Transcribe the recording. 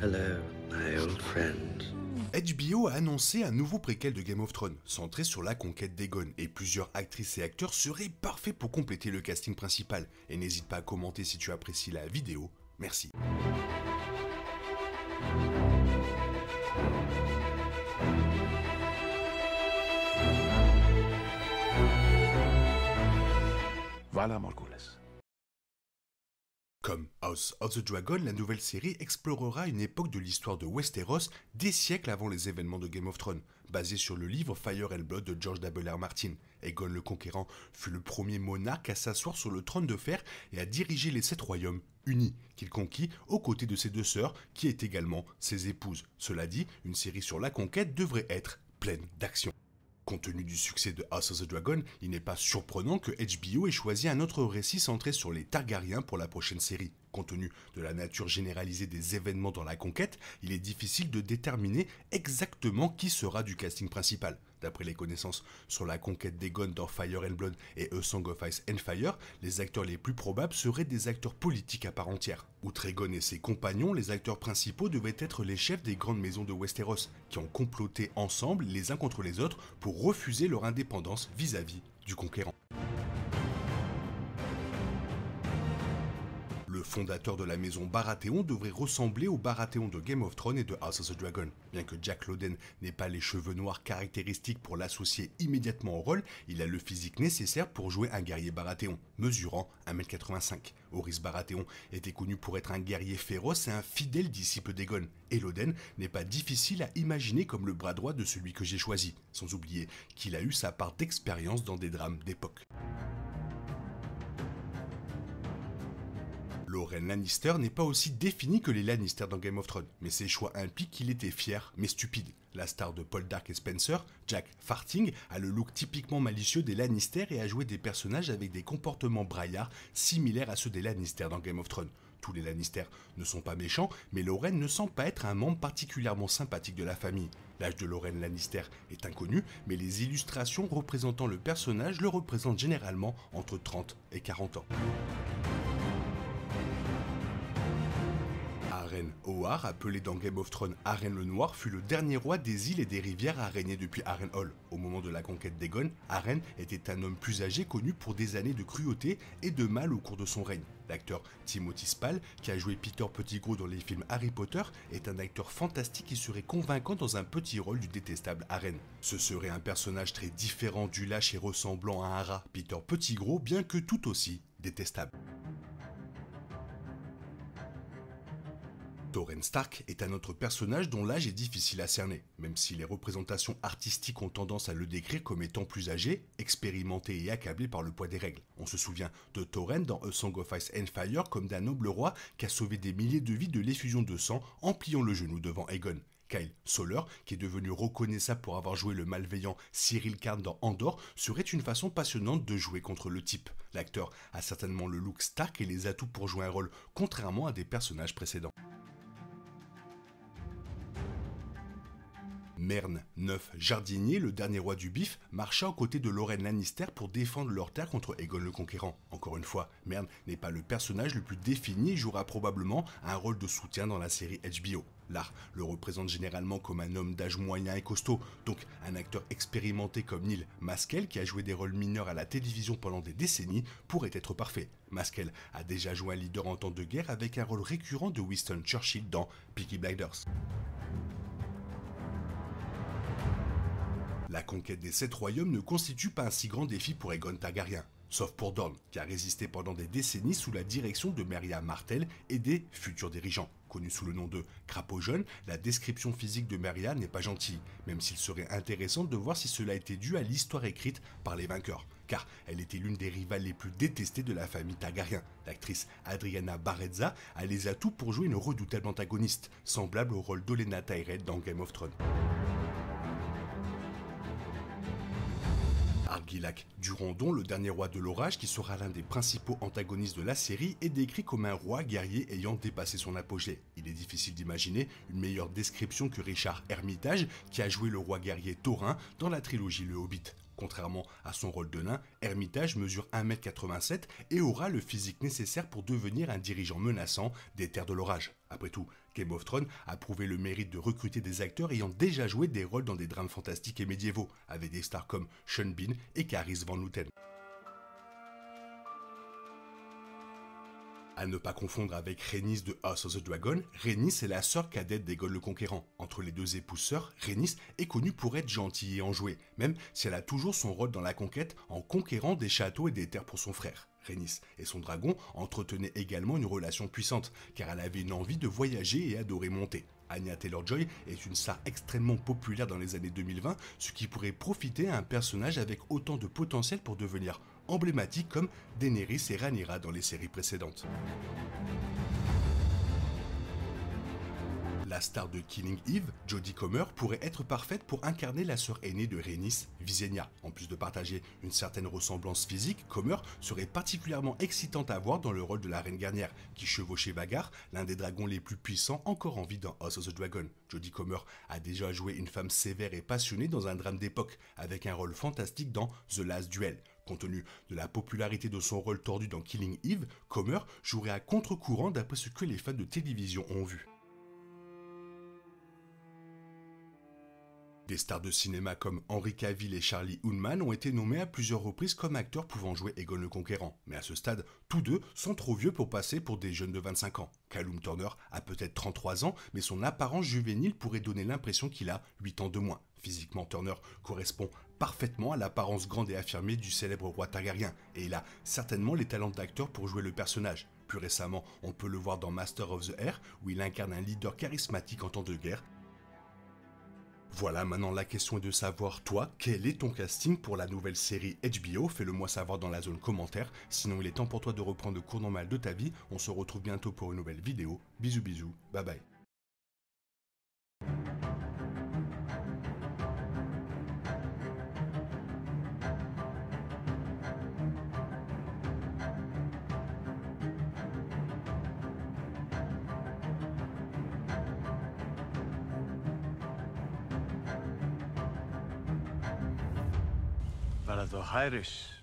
Hello, my old friend. HBO a annoncé un nouveau préquel de Game of Thrones, centré sur la conquête d'Aegon, et plusieurs actrices et acteurs seraient parfaits pour compléter le casting principal. Et n'hésite pas à commenter si tu apprécies la vidéo. Merci. Voilà, Morghulis. Comme House of the Dragon, la nouvelle série explorera une époque de l'histoire de Westeros des siècles avant les événements de Game of Thrones, basée sur le livre Fire and Blood de George W.R. Martin. Aegon le Conquérant fut le premier monarque à s'asseoir sur le trône de fer et à diriger les 7 royaumes unis qu'il conquit aux côtés de ses 2 sœurs qui est également ses épouses. Cela dit, une série sur la conquête devrait être pleine d'action. Compte tenu du succès de House of the Dragon, il n'est pas surprenant que HBO ait choisi un autre récit centré sur les Targaryens pour la prochaine série. Compte tenu de la nature généralisée des événements dans la conquête, il est difficile de déterminer exactement qui sera du casting principal. D'après les connaissances sur la conquête d'Aegon dans Fire and Blood et A Song of Ice and Fire, les acteurs les plus probables seraient des acteurs politiques à part entière. Outre Aegon et ses compagnons, les acteurs principaux devaient être les chefs des grandes maisons de Westeros, qui ont comploté ensemble les uns contre les autres pour refuser leur indépendance vis-à-vis du conquérant. Le fondateur de la maison Baratheon devrait ressembler au Baratheon de Game of Thrones et de House of the Dragon. Bien que Jack Lawden n'ait pas les cheveux noirs caractéristiques pour l'associer immédiatement au rôle, il a le physique nécessaire pour jouer un guerrier Baratheon, mesurant 1m85. Horis Baratheon était connu pour être un guerrier féroce et un fidèle disciple d'Aegon, et Lawden n'est pas difficile à imaginer comme le bras droit de celui que j'ai choisi, sans oublier qu'il a eu sa part d'expérience dans des drames d'époque. Loren Lannister n'est pas aussi défini que les Lannister dans Game of Thrones, mais ses choix impliquent qu'il était fier mais stupide. La star de Paul Dark et Spencer, Jack Farthing, a le look typiquement malicieux des Lannister et a joué des personnages avec des comportements braillards similaires à ceux des Lannister dans Game of Thrones. Tous les Lannister ne sont pas méchants, mais Loren ne semble pas être un membre particulièrement sympathique de la famille. L'âge de Loren Lannister est inconnu, mais les illustrations représentant le personnage le représentent généralement entre 30 et 40 ans. Arryn Ohar, appelé dans Game of Thrones Arryn le Noir, fut le dernier roi des îles et des rivières à régner depuis Harrenhal. Au moment de la conquête d'Aegon, Arryn était un homme plus âgé connu pour des années de cruauté et de mal au cours de son règne. L'acteur Timothy Spall, qui a joué Peter Pettigrew dans les films Harry Potter, est un acteur fantastique qui serait convaincant dans un petit rôle du détestable Arryn. Ce serait un personnage très différent du lâche et ressemblant à un rat, Peter Pettigrew, bien que tout aussi détestable. Torrhen Stark est un autre personnage dont l'âge est difficile à cerner, même si les représentations artistiques ont tendance à le décrire comme étant plus âgé, expérimenté et accablé par le poids des règles. On se souvient de Torrhen dans A Song of Ice and Fire comme d'un noble roi qui a sauvé des milliers de vies de l'effusion de sang en pliant le genou devant Aegon. Kyle Soller, qui est devenu reconnaissable pour avoir joué le malveillant Cyril Karn dans Andor, serait une façon passionnante de jouer contre le type. L'acteur a certainement le look Stark et les atouts pour jouer un rôle, contrairement à des personnages précédents. Mern IX Jardinier, le dernier roi du bif, marcha aux côtés de Loren Lannister pour défendre leur terre contre Aegon le Conquérant. Encore une fois, Mern n'est pas le personnage le plus défini et jouera probablement un rôle de soutien dans la série HBO. L'art le représente généralement comme un homme d'âge moyen et costaud, donc un acteur expérimenté comme Neil Maskell, qui a joué des rôles mineurs à la télévision pendant des décennies, pourrait être parfait. Maskell a déjà joué un leader en temps de guerre avec un rôle récurrent de Winston Churchill dans Peaky Blinders. La conquête des 7 royaumes ne constitue pas un si grand défi pour Aegon Targaryen, sauf pour Dorne, qui a résisté pendant des décennies sous la direction de Merya Martell et des futurs dirigeants. Connue sous le nom de Crapaud Jaune, la description physique de Merya n'est pas gentille, même s'il serait intéressant de voir si cela était dû à l'histoire écrite par les vainqueurs, car elle était l'une des rivales les plus détestées de la famille Targaryen. L'actrice Adriana Barrezza a les atouts pour jouer une redoutable antagoniste, semblable au rôle d'Olenna Tyrell dans Game of Thrones. Argilac Durandon, le dernier roi de l'orage, qui sera l'un des principaux antagonistes de la série, est décrit comme un roi guerrier ayant dépassé son apogée. Il est difficile d'imaginer une meilleure description que Richard Hermitage, qui a joué le roi guerrier taurin dans la trilogie Le Hobbit. Contrairement à son rôle de nain, Hermitage mesure 1m87 et aura le physique nécessaire pour devenir un dirigeant menaçant des Terres de l'Orage. Après tout, Game of Thrones a prouvé le mérite de recruter des acteurs ayant déjà joué des rôles dans des drames fantastiques et médiévaux, avec des stars comme Sean Bean et Carice Van Houten. À ne pas confondre avec Rhaenys de House of the Dragon, Rhaenys est la sœur cadette d'Aegon le Conquérant. Entre les deux épouses sœurs, Rhaenys est connue pour être gentille et enjouée, même si elle a toujours son rôle dans la conquête en conquérant des châteaux et des terres pour son frère. Rhaenys et son dragon entretenaient également une relation puissante, car elle avait une envie de voyager et adorait monter. Anya Taylor-Joy est une star extrêmement populaire dans les années 2020, ce qui pourrait profiter à un personnage avec autant de potentiel pour devenir emblématique comme Daenerys et Rhaenyra dans les séries précédentes. La star de Killing Eve, Jodie Comer, pourrait être parfaite pour incarner la sœur aînée de Rhaenys, Visenya. En plus de partager une certaine ressemblance physique, Comer serait particulièrement excitante à voir dans le rôle de la reine guerrière, qui chevauchait Vhagar, l'un des dragons les plus puissants encore en vie dans House of the Dragon. Jodie Comer a déjà joué une femme sévère et passionnée dans un drame d'époque, avec un rôle fantastique dans The Last Duel. Compte tenu de la popularité de son rôle tordu dans Killing Eve, Comer jouerait à contre-courant d'après ce que les fans de télévision ont vu. Des stars de cinéma comme Henry Cavill et Charlie Hunnam ont été nommés à plusieurs reprises comme acteurs pouvant jouer Aegon le Conquérant. Mais à ce stade, tous deux sont trop vieux pour passer pour des jeunes de 25 ans. Callum Turner a peut-être 33 ans, mais son apparence juvénile pourrait donner l'impression qu'il a 8 ans de moins. Physiquement, Turner correspond parfaitement à l'apparence grande et affirmée du célèbre roi Targaryen, et il a certainement les talents d'acteur pour jouer le personnage. Plus récemment, on peut le voir dans Master of the Air, où il incarne un leader charismatique en temps de guerre. Voilà, maintenant la question est de savoir, toi, quel est ton casting pour la nouvelle série HBO? Fais-le moi savoir dans la zone commentaire. Sinon, il est temps pour toi de reprendre le cours normal de ta vie. On se retrouve bientôt pour une nouvelle vidéo. Bisous bisous, bye bye. Valador Irish.